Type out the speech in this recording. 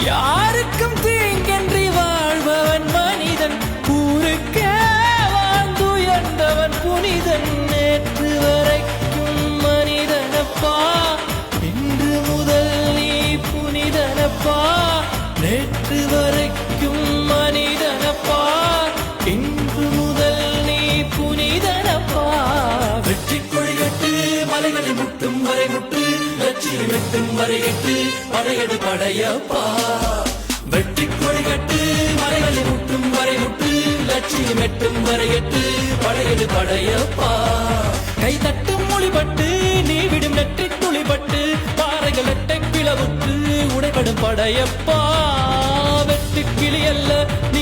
யாருக்கும் தீங்கன்றி வாழ்பவன் மனிதன், ஊருக்கே வாழ்ந்துயர்ந்தவன் புனிதன். நேற்று வரைக்கும் மனிதனப்பா, இன்று முதல் நீ புனிதனப்பா. நேற்று வரைக்கும் மனிதனப்பா, இன்று முதல் நீ புனிதனப்பா. வெற்றி கொடிகட்டு மலைகளை முட்டும் வரை முட்டு, லட்சியம் வெட்டும் வரை எட்டு, படையெடு படையப்பா. வெற்றி கொடிகட்டு மலைகளை முட்டும் வரை முட்டு, லட்சியம் வெட்டும் வரை எட்டு, படையெடு படையப்பா. கை தட்டும் மொழிபட்டு நீ விடும் நெற்றி துளிபட்டு, பாறைகள் எட்டை பிளவுற்று உடைபடும் படையப்பா. வெட்டு கிளி அல்ல நீ